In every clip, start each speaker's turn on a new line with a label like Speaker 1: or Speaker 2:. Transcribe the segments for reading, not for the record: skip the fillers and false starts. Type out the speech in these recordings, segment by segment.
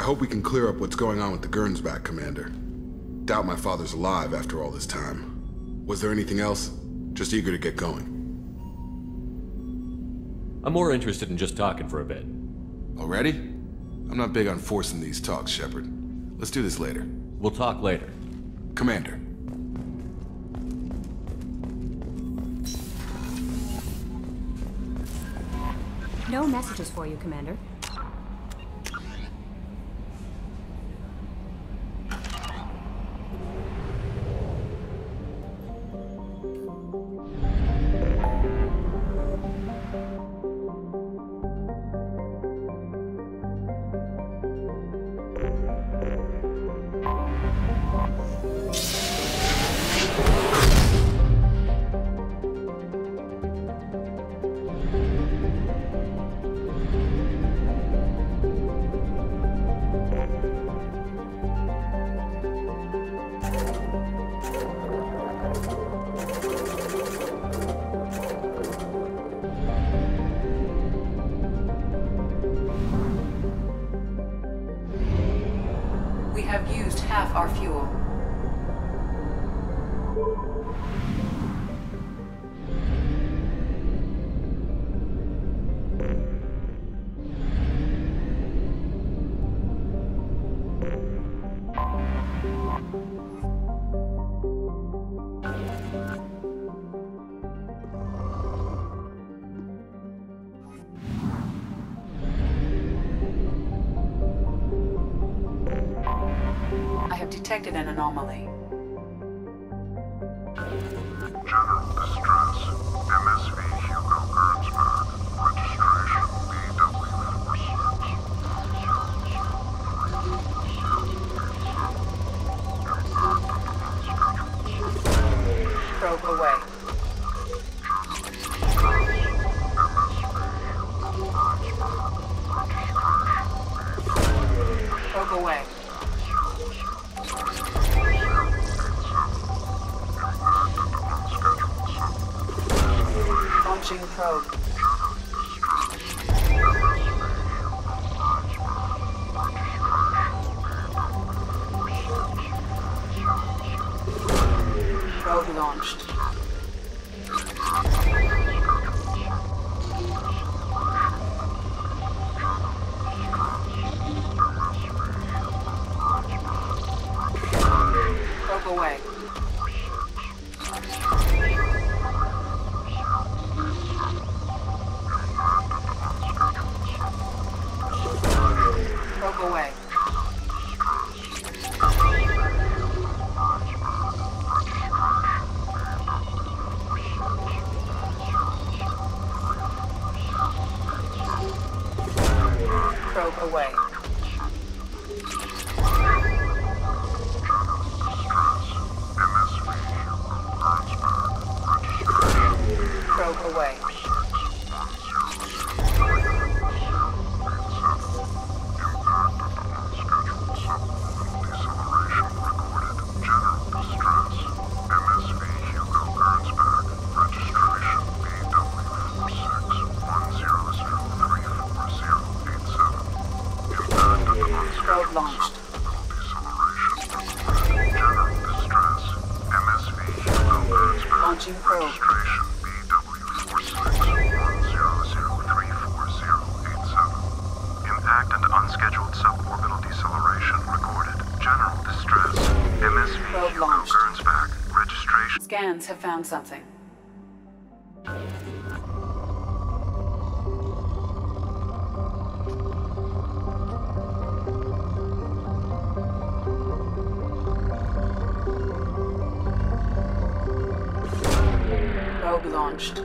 Speaker 1: hope we can clear up what's going on with the Gernsback, Commander. Doubt my father's alive after all this time. Was there anything else? Just eager to get going.
Speaker 2: I'm more interested in just talking for a bit.
Speaker 1: Already? I'm not big on forcing these talks, Shepard. Let's do this later.
Speaker 2: We'll talk later.
Speaker 1: Commander.
Speaker 3: No messages for you, Commander.
Speaker 4: We have used half our fuel. I have detected an anomaly.
Speaker 5: General distress. MSV Hugo Gernsback. Registration BW46.
Speaker 4: Probe away. Probe away. Launching probe. Probe launched. Probe away. Probe away. Probe away. Probe away. Probe launched. Launching probe.
Speaker 5: Impact and unscheduled suborbital deceleration recorded. General distress. MSV
Speaker 4: Probe
Speaker 5: Hugo
Speaker 4: launched.
Speaker 5: Gernsback. Registration.
Speaker 4: Scans have found something. Probe launched.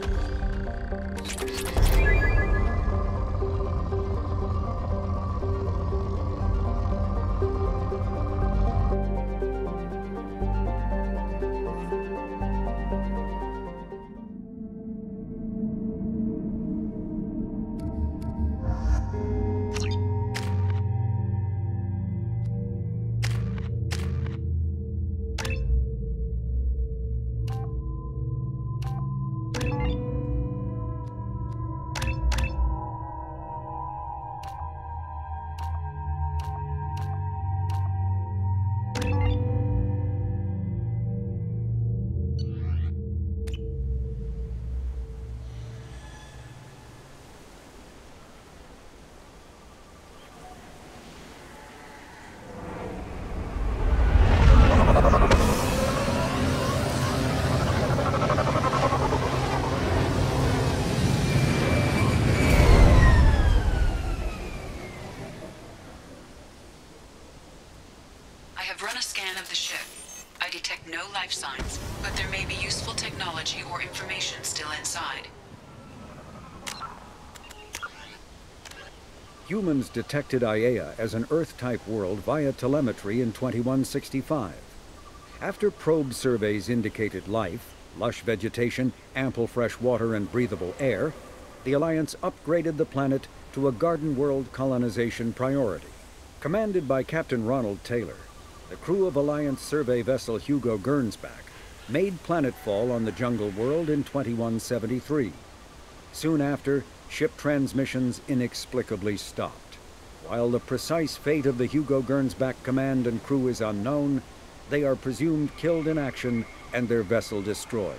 Speaker 4: life signs, but there may be useful technology or information still inside.
Speaker 6: Humans detected Aiea as an Earth-type world via telemetry in 2165. After probe surveys indicated life, lush vegetation, ample fresh water, and breathable air, the Alliance upgraded the planet to a garden world colonization priority. Commanded by Captain Ronald Taylor, the crew of Alliance survey vessel Hugo Gernsback made planetfall on the jungle world in 2173. Soon after, ship transmissions inexplicably stopped. While the precise fate of the Hugo Gernsback command and crew is unknown, they are presumed killed in action and their vessel destroyed.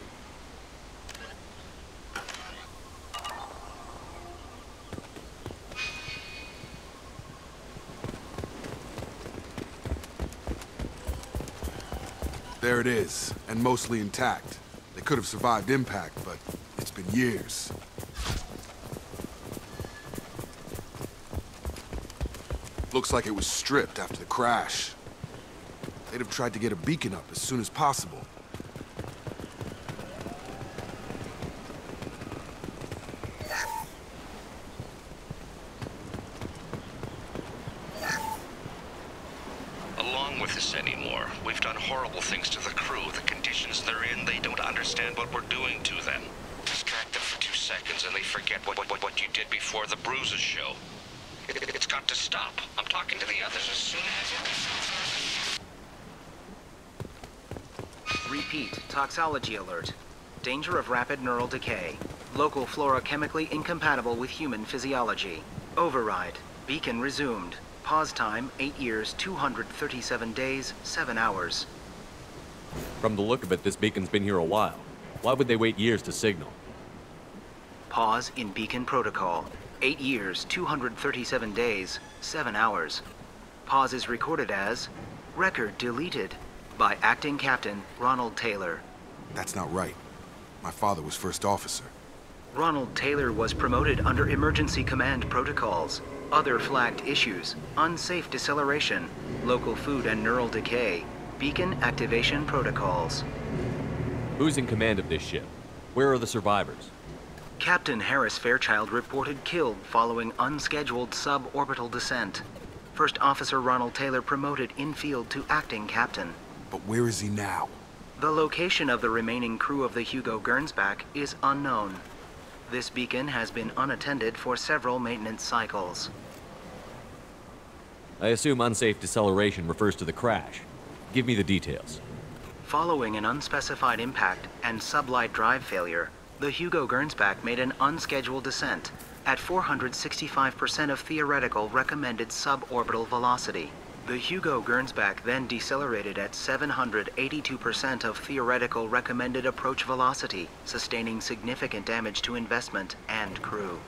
Speaker 1: There it is, and mostly intact. They could have survived impact, but it's been years. Looks like it was stripped after the crash. They'd have tried to get a beacon up as soon as possible.
Speaker 7: Along with this anymore. We've done horrible things to the crew. The conditions they're in, they don't understand what we're doing to them. Distract them for 2 seconds and they forget what you did before the bruises show. It's got to stop. I'm talking to the others as soon as...
Speaker 8: Repeat, toxology alert. Danger of rapid neural decay. Local flora chemically incompatible with human physiology. Override. Beacon resumed. Pause time, 8 years, 237 days, 7 hours.
Speaker 2: From the look of it, this beacon's been here a while. Why would they wait years to signal?
Speaker 8: Pause in beacon protocol. 8 years, 237 days, 7 hours. Pause is recorded as record deleted by Acting Captain Ronald Taylor.
Speaker 1: That's not right. My father was first officer.
Speaker 8: Ronald Taylor was promoted under emergency command protocols. Other flagged issues: unsafe deceleration, local food and neural decay, beacon activation protocols.
Speaker 2: Who's in command of this ship? Where are the survivors?
Speaker 8: Captain Harris Fairchild reported killed following unscheduled suborbital descent. First Officer Ronald Taylor promoted in-field to acting captain.
Speaker 1: But where is he now?
Speaker 8: The location of the remaining crew of the Hugo Gernsback is unknown. This beacon has been unattended for several maintenance cycles.
Speaker 2: I assume unsafe deceleration refers to the crash. Give me the details.
Speaker 8: Following an unspecified impact and sublight drive failure, the Hugo Gernsback made an unscheduled descent at 465% of theoretical recommended suborbital velocity. The Hugo Gernsback then decelerated at 782% of theoretical recommended approach velocity, sustaining significant damage to investment and crew.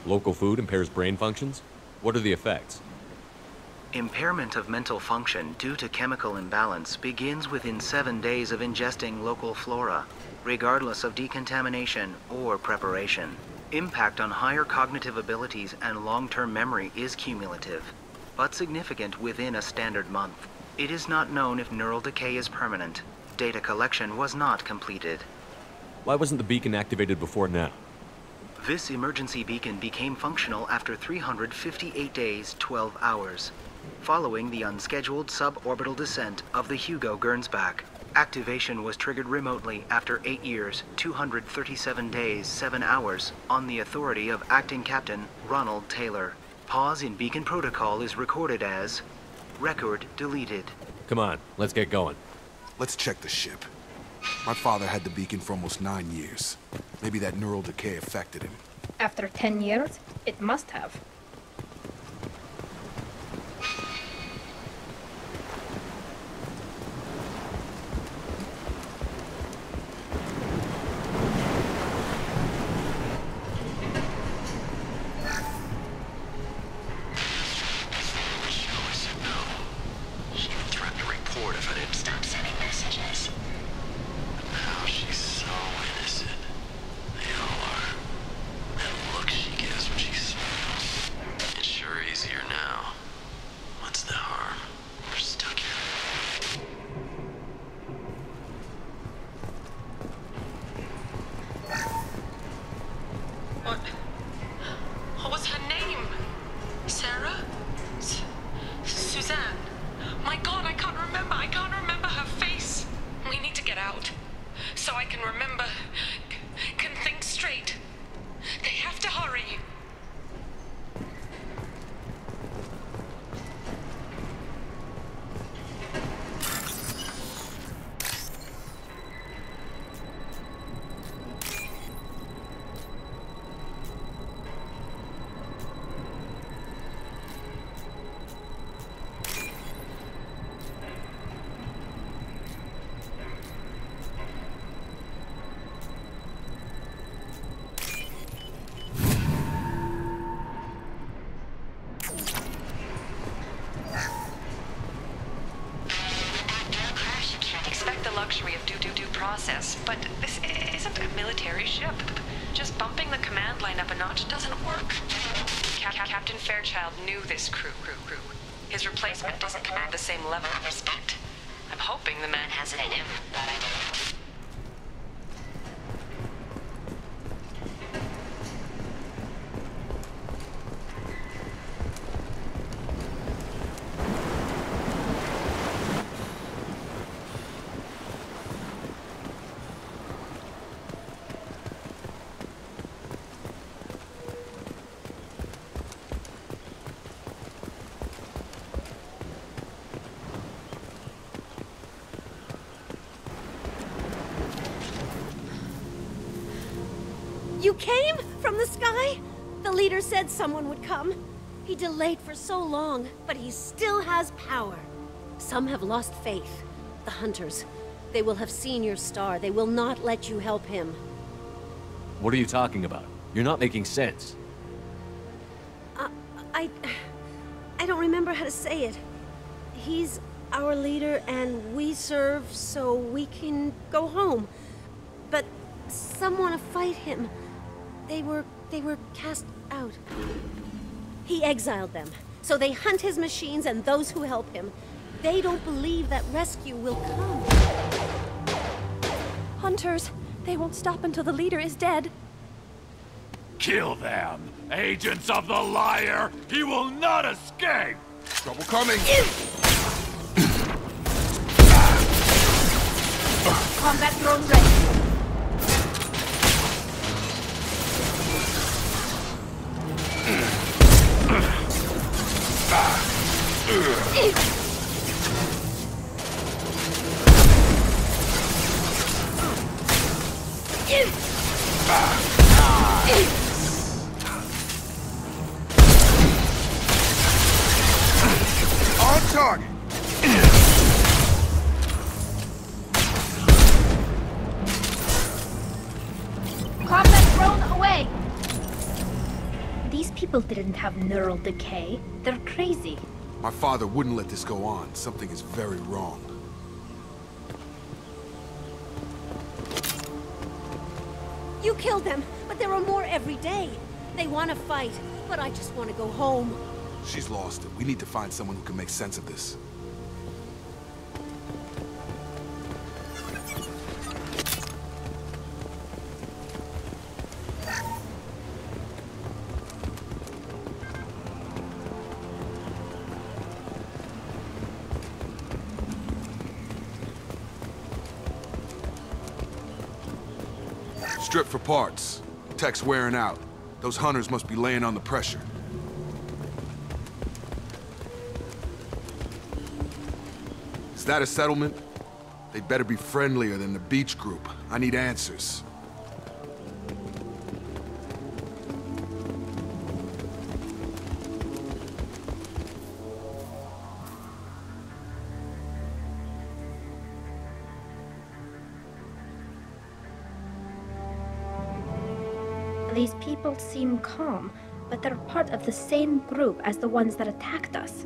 Speaker 2: Local food impairs brain functions? What are the effects?
Speaker 8: Impairment of mental function due to chemical imbalance begins within 7 days of ingesting local flora, regardless of decontamination or preparation. Impact on higher cognitive abilities and long-term memory is cumulative, but significant within a standard month. It is not known if neural decay is permanent. Data collection was not completed.
Speaker 2: Why wasn't the beacon activated before now?
Speaker 8: This emergency beacon became functional after 358 days, 12 hours, following the unscheduled suborbital descent of the Hugo Gernsback. Activation was triggered remotely after 8 years, 237 days, 7 hours, on the authority of Acting Captain Ronald Taylor. Pause in beacon protocol is recorded as record deleted.
Speaker 2: Come on, let's get going.
Speaker 1: Let's check the ship. My father had the beacon for almost 9 years. Maybe that neural decay affected him.
Speaker 9: After 10 years, it must have.
Speaker 4: can remember, can think straight. They have to hurry. Luxury of due process, but this isn't a military ship. Just bumping the command line up a notch doesn't work. Captain Fairchild knew this crew. His replacement doesn't command the same level of respect. I'm hoping the man has it in him.
Speaker 10: You came from the sky? The leader said someone would come. He delayed for so long, but he still has power. Some have lost faith. The hunters. They will have seen your star. They will not let you help him.
Speaker 2: What are you talking about? You're not making sense.
Speaker 10: I don't remember how to say it. He's our leader and we serve so we can go home. But some want to fight him. They were cast out. He exiled them, so they hunt his machines and those who help him. They don't believe that rescue will come.
Speaker 3: Hunters, they won't stop until the leader is dead.
Speaker 11: Kill them! Agents of the liar! He will not escape!
Speaker 1: Trouble coming!
Speaker 10: Combat drone ready.
Speaker 1: On target!
Speaker 9: Combat drone away! These people didn't have neural decay. They're crazy.
Speaker 1: My father wouldn't let this go on. Something is very wrong.
Speaker 10: You killed them, but there are more every day. They want to fight, but I just want to go home.
Speaker 1: She's lost it. We need to find someone who can make sense of this. Strip for parts. Tech's wearing out. Those hunters must be laying on the pressure. Is that a settlement? They'd better be friendlier than the beach group. I need answers.
Speaker 9: These people seem calm, but they're part of the same group as the ones that attacked us.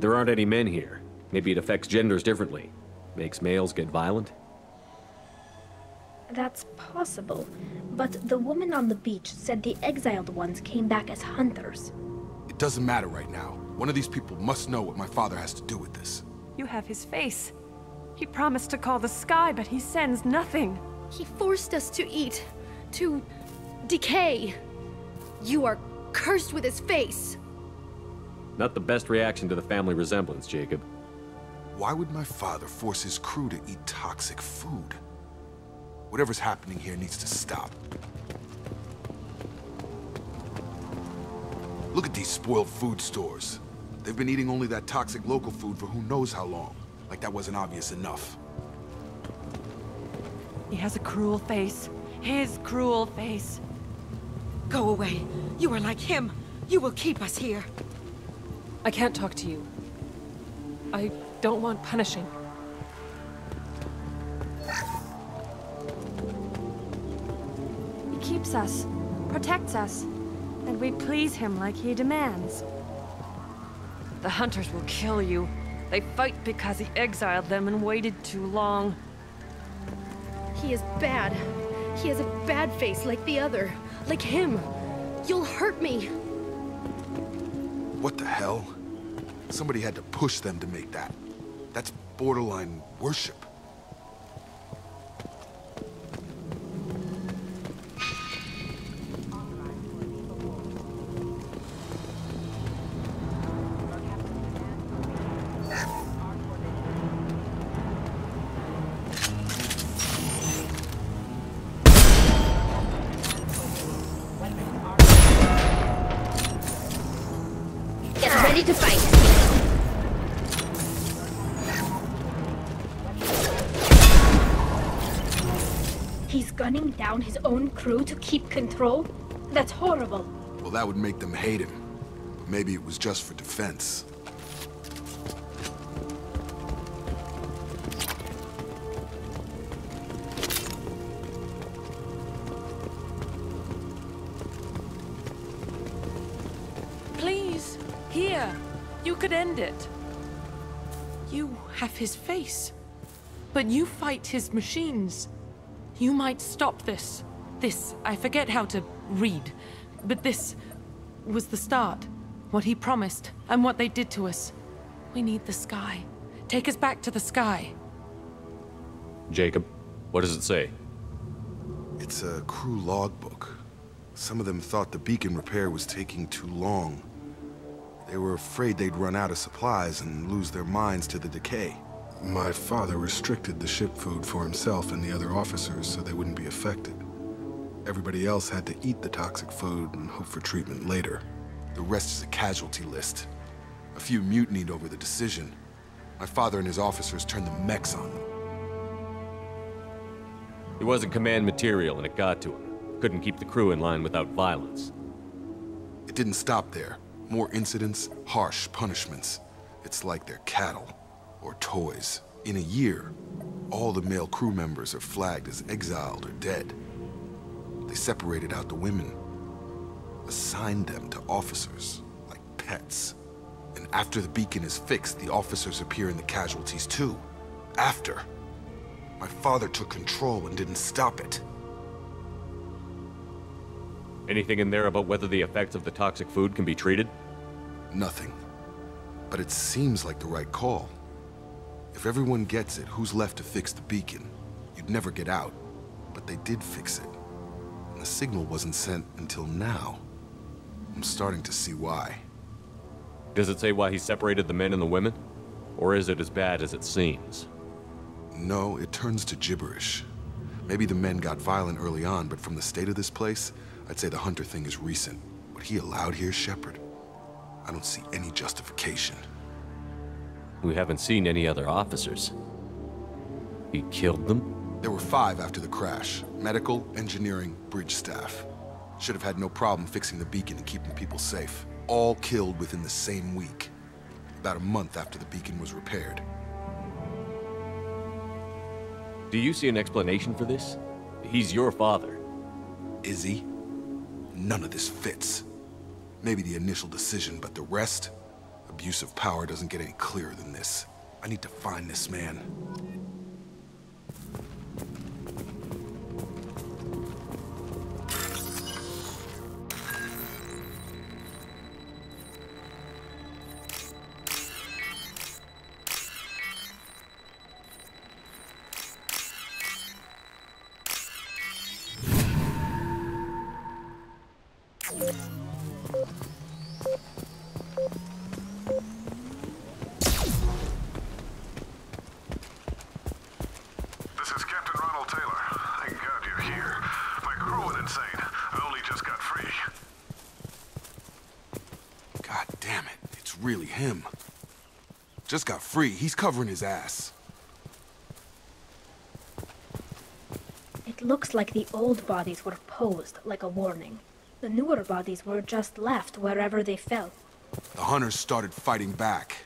Speaker 2: There aren't any men here. Maybe it affects genders differently. Makes males get violent?
Speaker 9: That's possible, but the woman on the beach said the exiled ones came back as hunters.
Speaker 1: It doesn't matter right now. One of these people must know what my father has to do with this.
Speaker 3: You have his face. He promised to call the sky, but he sends nothing.
Speaker 10: He forced us to eat, to decay. You are cursed with his face.
Speaker 2: Not the best reaction to the family resemblance, Jacob.
Speaker 1: Why would my father force his crew to eat toxic food? Whatever's happening here needs to stop. Look at these spoiled food stores. They've been eating only that toxic local food for who knows how long. Like that wasn't obvious enough.
Speaker 3: He has a cruel face. His cruel face.
Speaker 12: Go away. You are like him. You will keep us here.
Speaker 3: I can't talk to you. I don't want punishing. He keeps us, protects us, and we please him like he demands. The hunters will kill you. They fight because he exiled them and waited too long.
Speaker 10: He is bad. He has a bad face like the other. Like him. You'll hurt me.
Speaker 1: What the hell? Somebody had to push them to make that. That's borderline worship.
Speaker 9: Get ready to fight. He's gunning down his own crew to keep control? That's horrible.
Speaker 1: Well, that would make them hate him. But maybe it was just for defense.
Speaker 3: Please, here. You could end it.
Speaker 12: You have his face. But you fight his machines. You might stop this. This, I forget how to read. But this was the start. What he promised, and what they did to us. We need the sky. Take us back to the sky.
Speaker 2: Jacob, what does it say?
Speaker 1: It's a crew logbook. Some of them thought the beacon repair was taking too long. They were afraid they'd run out of supplies and lose their minds to the decay. My father restricted the ship food for himself and the other officers so they wouldn't be affected. Everybody else had to eat the toxic food and hope for treatment later. The rest is a casualty list. A few mutinied over the decision. My father and his officers turned the mechs on them.
Speaker 2: He wasn't command material and it got to him. Couldn't keep the crew in line without violence.
Speaker 1: It didn't stop there. More incidents, harsh punishments. It's like they're cattle. Or toys. In a year, all the male crew members are flagged as exiled or dead. They separated out the women, assigned them to officers, like pets. And after the beacon is fixed, the officers appear in the casualties too. After. My father took control and didn't stop it.
Speaker 2: Anything in there about whether the effects of the toxic food can be treated?
Speaker 1: Nothing. But it seems like the right call. If everyone gets it, who's left to fix the beacon? You'd never get out. But they did fix it. And the signal wasn't sent until now. I'm starting to see why.
Speaker 2: Does it say why he separated the men and the women? Or is it as bad as it seems?
Speaker 1: No, it turns to gibberish. Maybe the men got violent early on, but from the state of this place, I'd say the Hunter thing is recent. What he allowed here, Shepard, I don't see any justification.
Speaker 2: We haven't seen any other officers. He killed them?
Speaker 1: There were 5 after the crash. Medical, engineering, bridge staff. Should have had no problem fixing the beacon and keeping people safe. All killed within the same week. About a month after the beacon was repaired.
Speaker 2: Do you see an explanation for this? He's your father.
Speaker 1: Is he? None of this fits. Maybe the initial decision, but the rest? Abuse of power doesn't get any clearer than this. I need to find this man.
Speaker 5: This is Captain Ronald Taylor. Thank
Speaker 1: really him. Just got free. He's covering his ass.
Speaker 9: It looks like the old bodies were posed like a warning. The newer bodies were just left wherever they fell.
Speaker 1: The hunters started fighting back.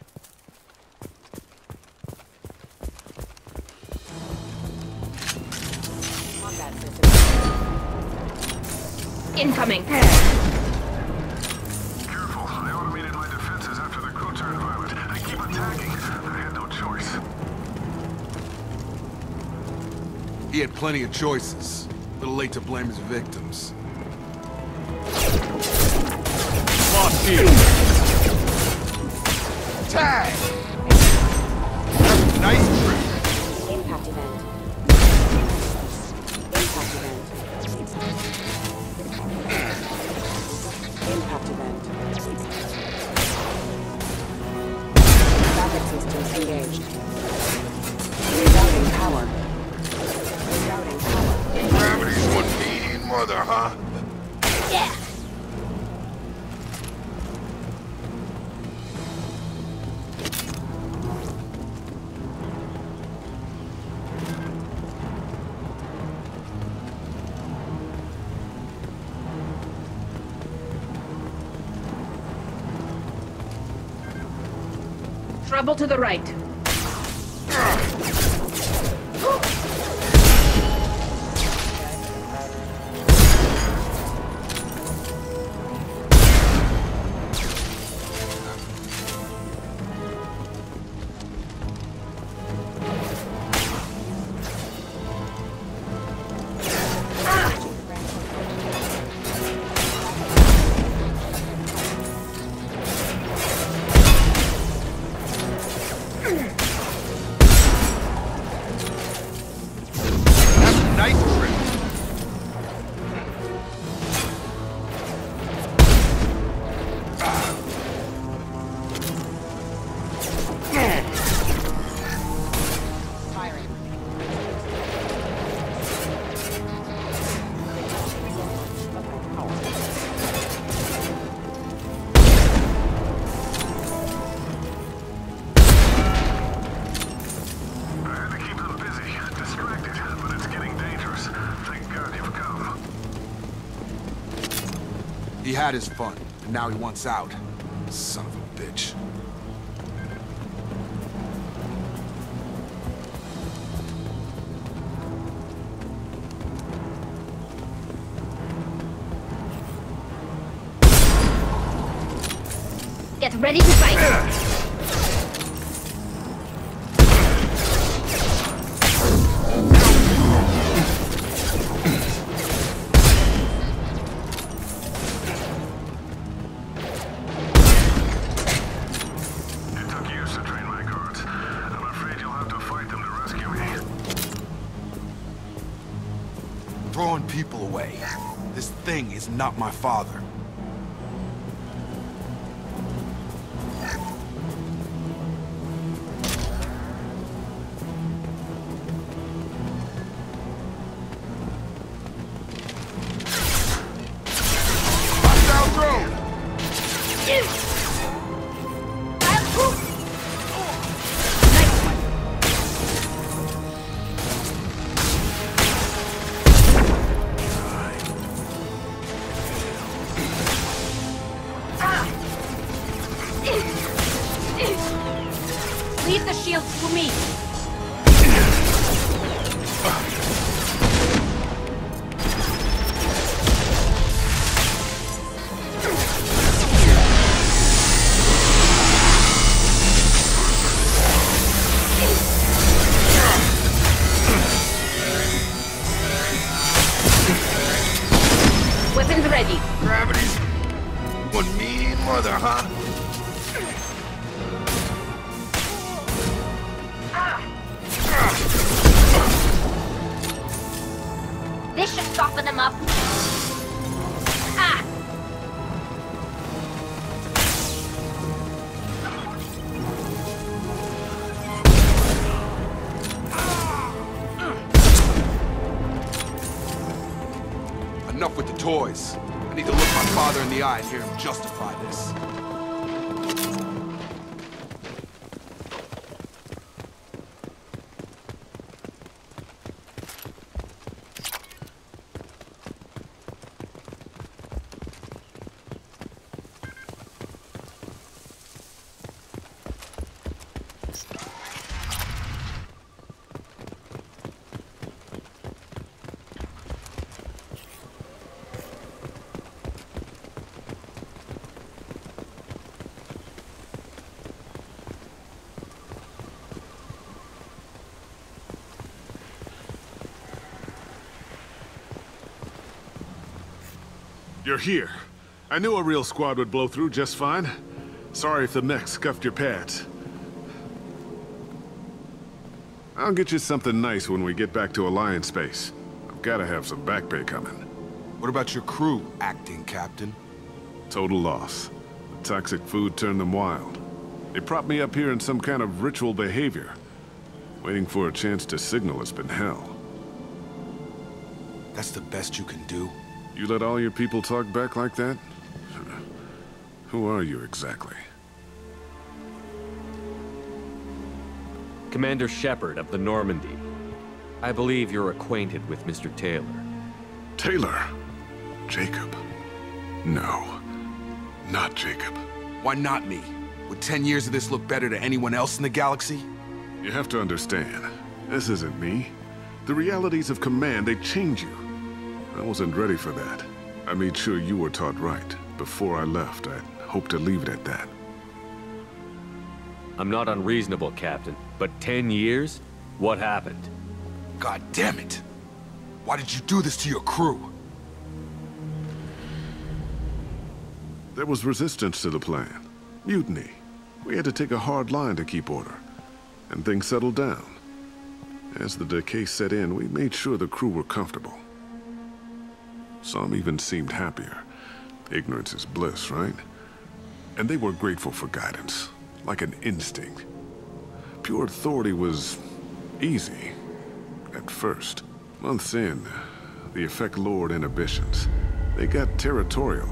Speaker 9: Incoming!
Speaker 5: Careful, I automated my defenses after the crew turned violent. They keep attacking. I had no choice.
Speaker 1: He had plenty of choices. A little late to blame his victims.
Speaker 11: Lost here.
Speaker 1: Tag! Nice trick.
Speaker 13: Impact event. Impact event. Impact event. Traffic systems engaged. Rerouting power. Rerouting power.
Speaker 1: Gravity's one mean mother, huh?
Speaker 9: Yeah! Trouble to the right.
Speaker 1: Nice trick.
Speaker 13: Firing.
Speaker 5: I had to keep them busy, distracted, but it's getting dangerous. Thank God you've come.
Speaker 1: He had his fun, and now he wants out. Son of a bitch.
Speaker 9: Get ready to fight!
Speaker 5: It took years to train my guards. I'm afraid you'll have to fight them to rescue me.
Speaker 1: Throwing people away. This thing is not my father. Hostile drone!
Speaker 9: Leave the shields to me! Weapons ready.
Speaker 1: Gravity's one mean mother, huh?
Speaker 9: This should soften them up. Ah!
Speaker 1: Enough with the toys. I need to look my father in the eye and hear him justify this.
Speaker 14: You're here. I knew a real squad would blow through just fine. Sorry if the mech scuffed your pads. I'll get you something nice when we get back to Alliance space. I've gotta have some back pay coming.
Speaker 1: What about your crew, acting captain?
Speaker 14: Total loss. The toxic food turned them wild. They propped me up here in some kind of ritual behavior. Waiting for a chance to signal has been hell.
Speaker 1: That's the best you can do?
Speaker 14: You let all your people talk back like that? Who are you exactly?
Speaker 2: Commander Shepard of the Normandy. I believe you're acquainted with Mr. Taylor.
Speaker 14: Taylor? Jacob? No. Not Jacob.
Speaker 1: Why not me? Would 10 years of this look better to anyone else in the galaxy?
Speaker 14: You have to understand, this isn't me. The realities of command, they change you. I wasn't ready for that. I made sure you were taught right. Before I left, I'd hoped to leave it at that.
Speaker 2: I'm not unreasonable, Captain, but 10 years? What happened?
Speaker 1: God damn it! Why did you do this to your crew?
Speaker 14: There was resistance to the plan. Mutiny. We had to take a hard line to keep order. And things settled down. As the decay set in, we made sure the crew were comfortable. Some even seemed happier. Ignorance is bliss, right? And they were grateful for guidance, like an instinct. Pure authority was easy, at first. Months in, the effect lowered inhibitions. They got territorial.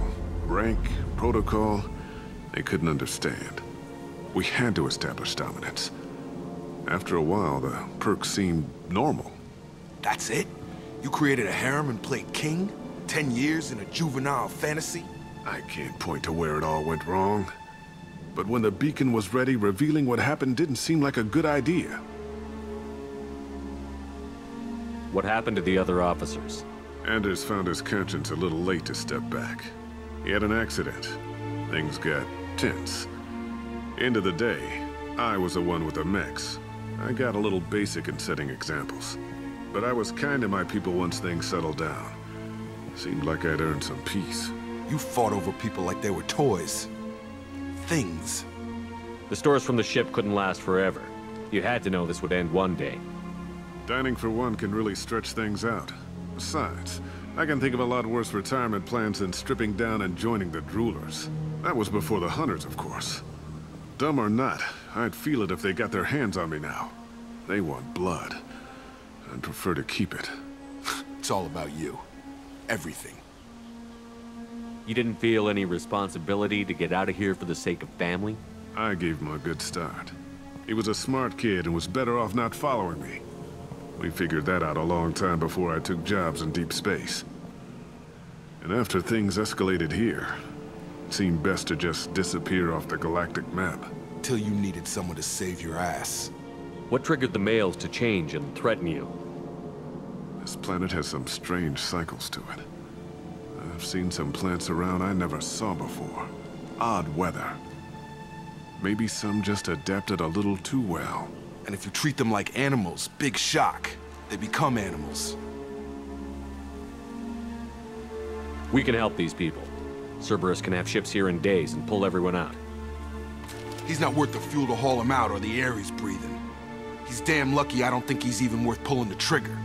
Speaker 14: Rank, protocol, they couldn't understand. We had to establish dominance. After a while, the perks seemed normal.
Speaker 1: That's it? You created a harem and played king? 10 years in a juvenile fantasy?
Speaker 14: I can't point to where it all went wrong. But when the beacon was ready, revealing what happened didn't seem like a good idea.
Speaker 2: What happened to the other officers?
Speaker 14: Anders found his conscience a little late to step back. He had an accident. Things got tense. End of the day, I was the one with the mechs. I got a little basic in setting examples. But I was kind to my people once things settled down. Seemed like I'd earned some peace.
Speaker 1: You fought over people like they were toys. Things.
Speaker 2: The stores from the ship couldn't last forever. You had to know this would end one day.
Speaker 14: Dining for one can really stretch things out. Besides, I can think of a lot worse retirement plans than stripping down and joining the Droolers. That was before the Hunters, of course. Dumb or not, I'd feel it if they got their hands on me now. They want blood. I'd prefer to keep it.
Speaker 1: It's all about you. Everything.
Speaker 2: You didn't feel any responsibility to get out of here for the sake of family?
Speaker 14: I gave him a good start. He was a smart kid and was better off not following me. We figured that out a long time before I took jobs in deep space. And after things escalated here, it seemed best to just disappear off the galactic map.
Speaker 1: Till you needed someone to save your ass.
Speaker 2: What triggered the males to change and threaten you?
Speaker 14: This planet has some strange cycles to it. I've seen some plants around I never saw before. Odd weather. Maybe some just adapted a little too well.
Speaker 1: And if you treat them like animals, big shock. They become animals.
Speaker 2: We can help these people. Cerberus can have ships here in days and pull everyone out.
Speaker 1: He's not worth the fuel to haul him out or the air he's breathing. He's damn lucky I don't think he's even worth pulling the trigger.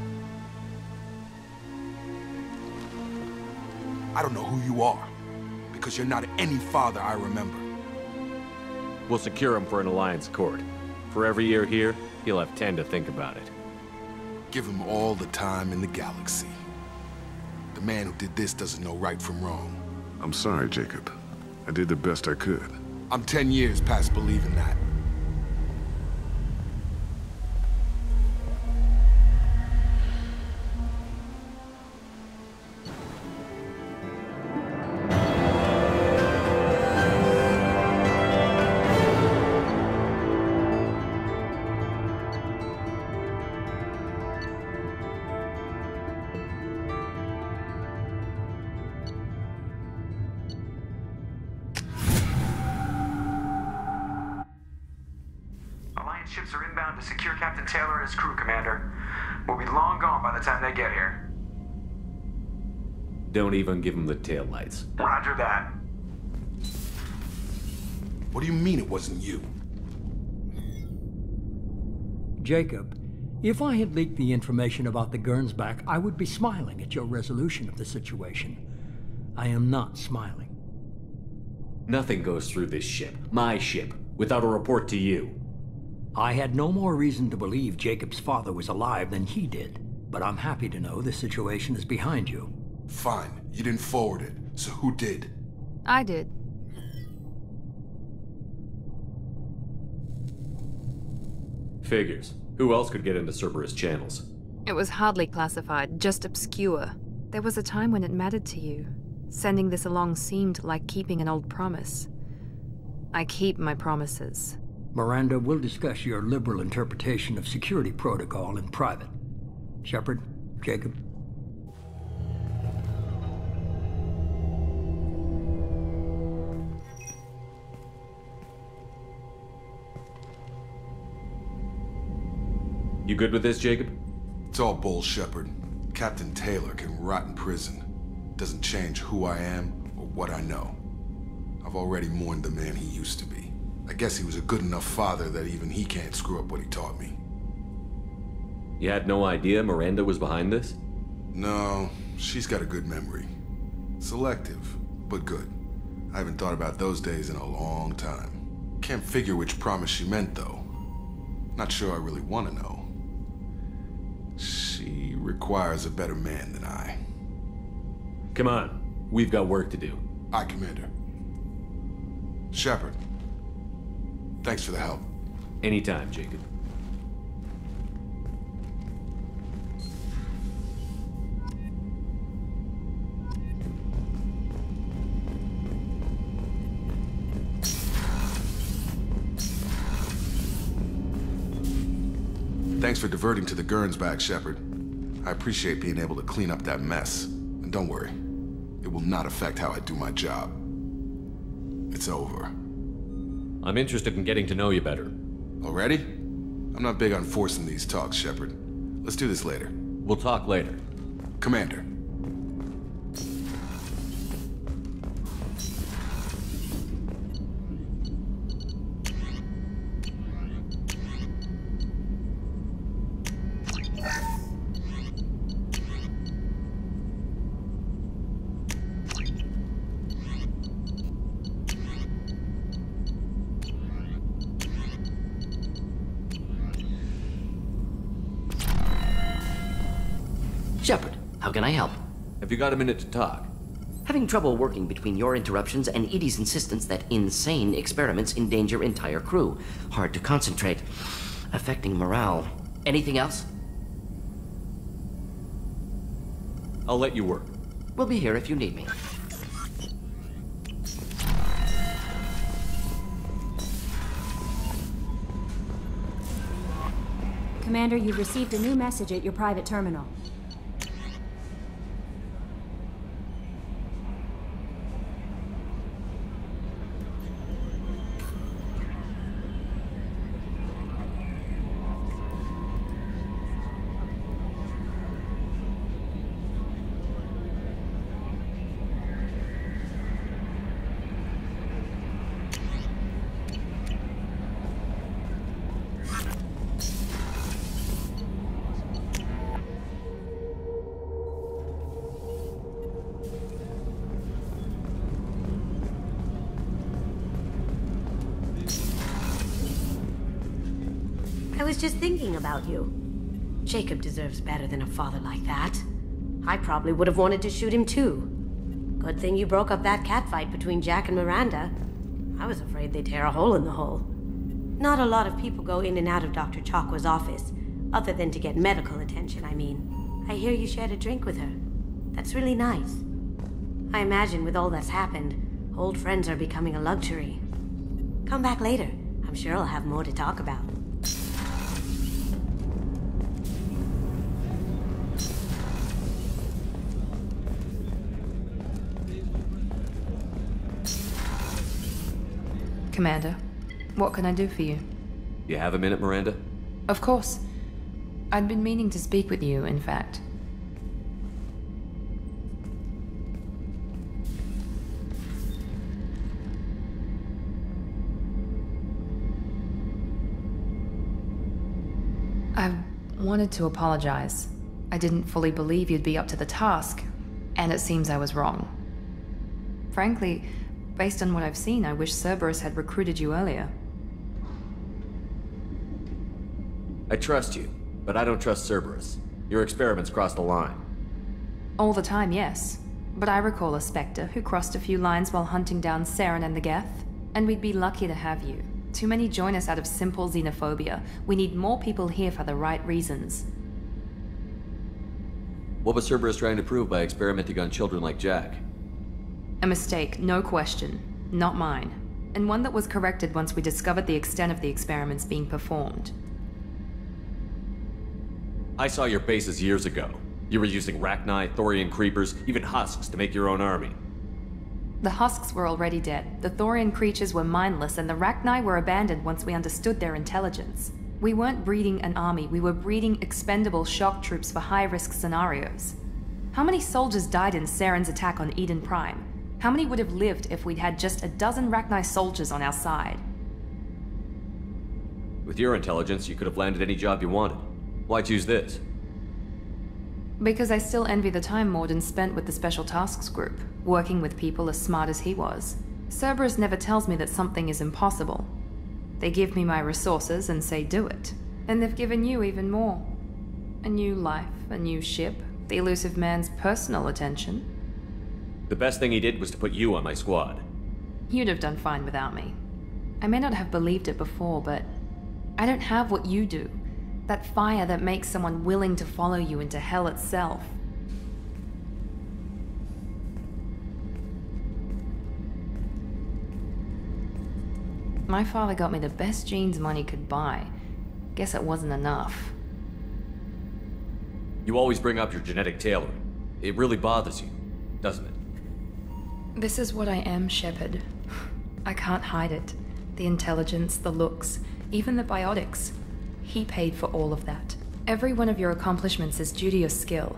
Speaker 1: I don't know who you are, because you're not any father I remember.
Speaker 2: We'll secure him for an Alliance court. For every year here, he'll have 10 to think about it.
Speaker 1: Give him all the time in the galaxy. The man who did this doesn't know right from wrong.
Speaker 14: I'm sorry, Jacob. I did the best I could.
Speaker 1: I'm 10 years past believing that.
Speaker 15: Ships are inbound to secure Captain Taylor and his crew, Commander. We'll be long gone by the time they get here.
Speaker 2: Don't even give him the taillights.
Speaker 15: Roger that.
Speaker 1: What do you mean it wasn't you?
Speaker 16: Jacob, if I had leaked the information about the Gernsback, I would be smiling at your resolution of the situation. I am not smiling.
Speaker 2: Nothing goes through this ship, my ship, without a report to you.
Speaker 16: I had no more reason to believe Jacob's father was alive than he did, but I'm happy to know the situation is behind you.
Speaker 1: Fine, you didn't forward it, so who did?
Speaker 3: I did.
Speaker 2: Figures. Who else could get into Cerberus channels?
Speaker 3: It was hardly classified, just obscure. There was a time when it mattered to you. Sending this along seemed like keeping an old promise. I keep my promises.
Speaker 16: Miranda, we'll discuss your liberal interpretation of security protocol in private. Shepard, Jacob.
Speaker 2: You good with this, Jacob?
Speaker 1: It's all bull, Shepard. Captain Taylor can rot in prison. Doesn't change who I am or what I know. I've already mourned the man he used to be. I guess he was a good enough father that even he can't screw up what he taught me.
Speaker 2: You had no idea Miranda was behind this?
Speaker 1: No, she's got a good memory. Selective, but good. I haven't thought about those days in a long time. Can't figure which promise she meant, though. Not sure I really want to know. She requires a better man than I.
Speaker 2: Come on, we've got work to do.
Speaker 1: Aye, Commander. Shepard, thanks for the help.
Speaker 2: Anytime, Jacob.
Speaker 1: Thanks for diverting to the Gernsback, Shepard. I appreciate being able to clean up that mess. And don't worry, it will not affect how I do my job. It's over.
Speaker 2: I'm interested in getting to know you better.
Speaker 1: Already? I'm not big on forcing these talks, Shepard. Let's do this later.
Speaker 2: We'll talk later.
Speaker 1: Commander.
Speaker 17: Shepard, how can I help?
Speaker 2: Have you got a minute to talk?
Speaker 17: Having trouble working between your interruptions and Edie's insistence that insane experiments endanger entire crew. Hard to concentrate. Affecting morale. Anything else?
Speaker 2: I'll let you work.
Speaker 17: We'll be here if you need me.
Speaker 18: Commander, you've received a new message at your private terminal.
Speaker 10: I was just thinking about you. Jacob deserves better than a father like that. I probably would have wanted to shoot him too. Good thing you broke up that catfight between Jack and Miranda. I was afraid they'd tear a hole in the hull. Not a lot of people go in and out of Dr. Chakwa's office, other than to get medical attention, I mean. I hear you shared a drink with her. That's really nice. I imagine with all that's happened, old friends are becoming a luxury. Come back later. I'm sure I'll have more to talk about.
Speaker 3: Commander, what can I do for you?
Speaker 2: You have a minute, Miranda?
Speaker 3: Of course. I'd been meaning to speak with you, in fact.
Speaker 19: I wanted to apologize. I didn't fully believe you'd be up to the task, and it seems I was wrong. Frankly, based on what I've seen, I wish Cerberus had recruited you earlier.
Speaker 2: I trust you, but I don't trust Cerberus. Your experiments crossed the line.
Speaker 19: All the time, yes. But I recall a Spectre who crossed a few lines while hunting down Saren and the Geth, and we'd be lucky to have you. Too many join us out of simple xenophobia. We need more people here for the right reasons.
Speaker 2: What was Cerberus trying to prove by experimenting on children like Jack?
Speaker 19: A mistake, no question. Not mine. And one that was corrected once we discovered the extent of the experiments being performed.
Speaker 2: I saw your bases years ago. You were using Rachni, Thorian creepers, even husks to make your own army.
Speaker 19: The husks were already dead, the Thorian creatures were mindless, and the Rachni were abandoned once we understood their intelligence. We weren't breeding an army, we were breeding expendable shock troops for high-risk scenarios. How many soldiers died in Saren's attack on Eden Prime? How many would have lived if we'd had just a dozen Rachni soldiers on our side?
Speaker 2: With your intelligence, you could have landed any job you wanted. Why choose this?
Speaker 19: Because I still envy the time Morden spent with the Special Tasks Group, working with people as smart as he was. Cerberus never tells me that something is impossible. They give me my resources and say do it. And they've given you even more. A new life, a new ship, the elusive man's personal attention.
Speaker 2: The best thing he did was to put you on my squad.
Speaker 19: You'd have done fine without me. I may not have believed it before, but I don't have what you do. That fire that makes someone willing to follow you into hell itself. My father got me the best genes money could buy. Guess it wasn't enough.
Speaker 2: You always bring up your genetic tailoring. It really bothers you, doesn't it?
Speaker 19: This is what I am, Shepard. I can't hide it. The intelligence, the looks, even the biotics. He paid for all of that. Every one of your accomplishments is due to your skill.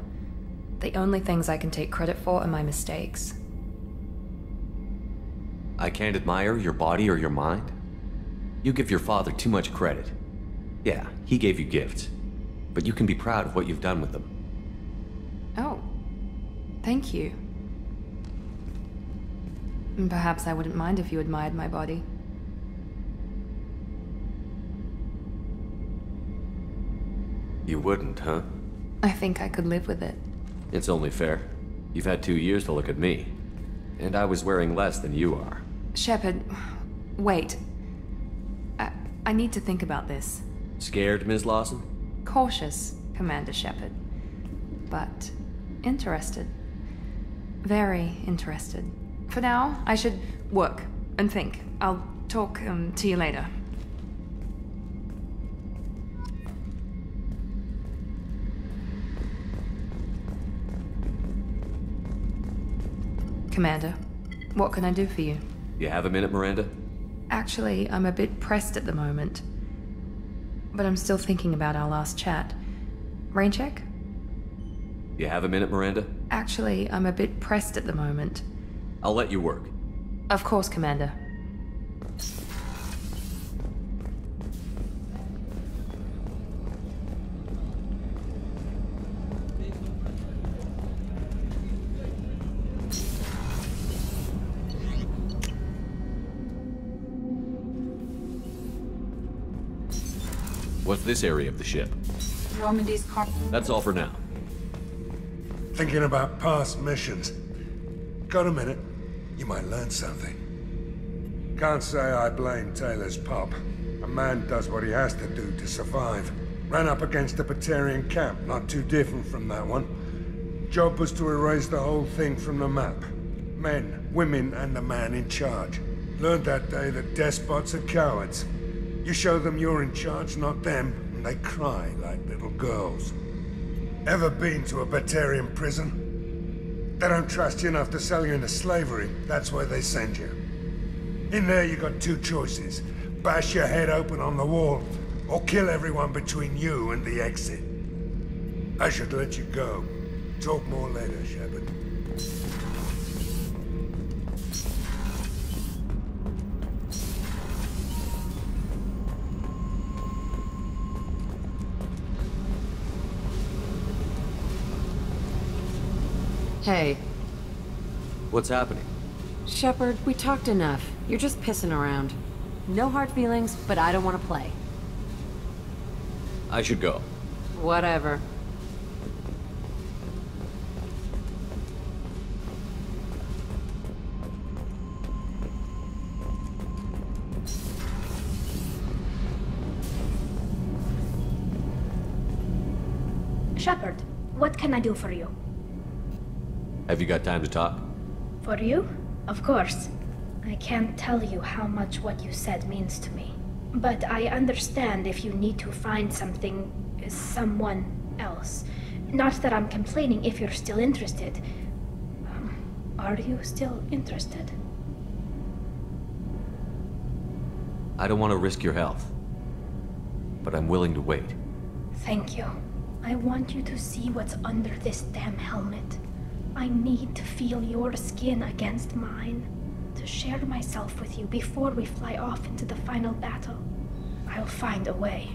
Speaker 19: The only things I can take credit for are my mistakes.
Speaker 2: I can't admire your body or your mind? You give your father too much credit. Yeah, he gave you gifts. But you can be proud of what you've done with them.
Speaker 19: Oh. Thank you. Perhaps I wouldn't mind if you admired my body.
Speaker 2: You wouldn't, huh?
Speaker 19: I think I could live with it.
Speaker 2: It's only fair. You've had 2 years to look at me. And I was wearing less than you are.
Speaker 19: Shepard, wait. I need to think about this.
Speaker 2: Scared, Ms. Lawson?
Speaker 19: Cautious, Commander Shepard. But interested. Very interested. For now, I should work and think. I'll talk to you later. Commander, what can I do for you?
Speaker 2: You have a minute, Miranda?
Speaker 19: Actually, I'm a bit pressed at the moment. But I'm still thinking about our last chat. Rain check?
Speaker 2: You have a minute, Miranda?
Speaker 19: Actually, I'm a bit pressed at the moment.
Speaker 2: I'll let you work.
Speaker 19: Of course, Commander.
Speaker 2: What's this area of the ship?
Speaker 13: Normandy's car.
Speaker 2: That's all for now.
Speaker 20: Thinking about past missions. Got a minute? You might learn something. Can't say I blame Taylor's pop. A man does what he has to do to survive. Ran up against a Batarian camp, not too different from that one. Job was to erase the whole thing from the map. Men, women, and the man in charge. Learned that day that despots are cowards. You show them you're in charge, not them, and they cry like little girls. Ever been to a Batarian prison? They don't trust you enough to sell you into slavery. That's where they send you. In there you got two choices. Bash your head open on the wall, or kill everyone between you and the exit. I should let you go. Talk more later, Shepard.
Speaker 21: Hey.
Speaker 2: What's happening?
Speaker 21: Shepard, we talked enough. You're just pissing around. No hard feelings, but I don't want to play.
Speaker 2: I should go.
Speaker 21: Whatever.
Speaker 9: Shepard, what can I do for you?
Speaker 2: Have you got time to talk?
Speaker 9: For you? Of course. I can't tell you how much what you said means to me. But I understand if you need to find someone else. Not that I'm complaining if you're still interested. Are you still interested?
Speaker 2: I don't want to risk your health, but I'm willing to wait.
Speaker 9: Thank you. I want you to see what's under this damn helmet. I need to feel your skin against mine, to share myself with you before we fly off into the final battle. I'll find a way.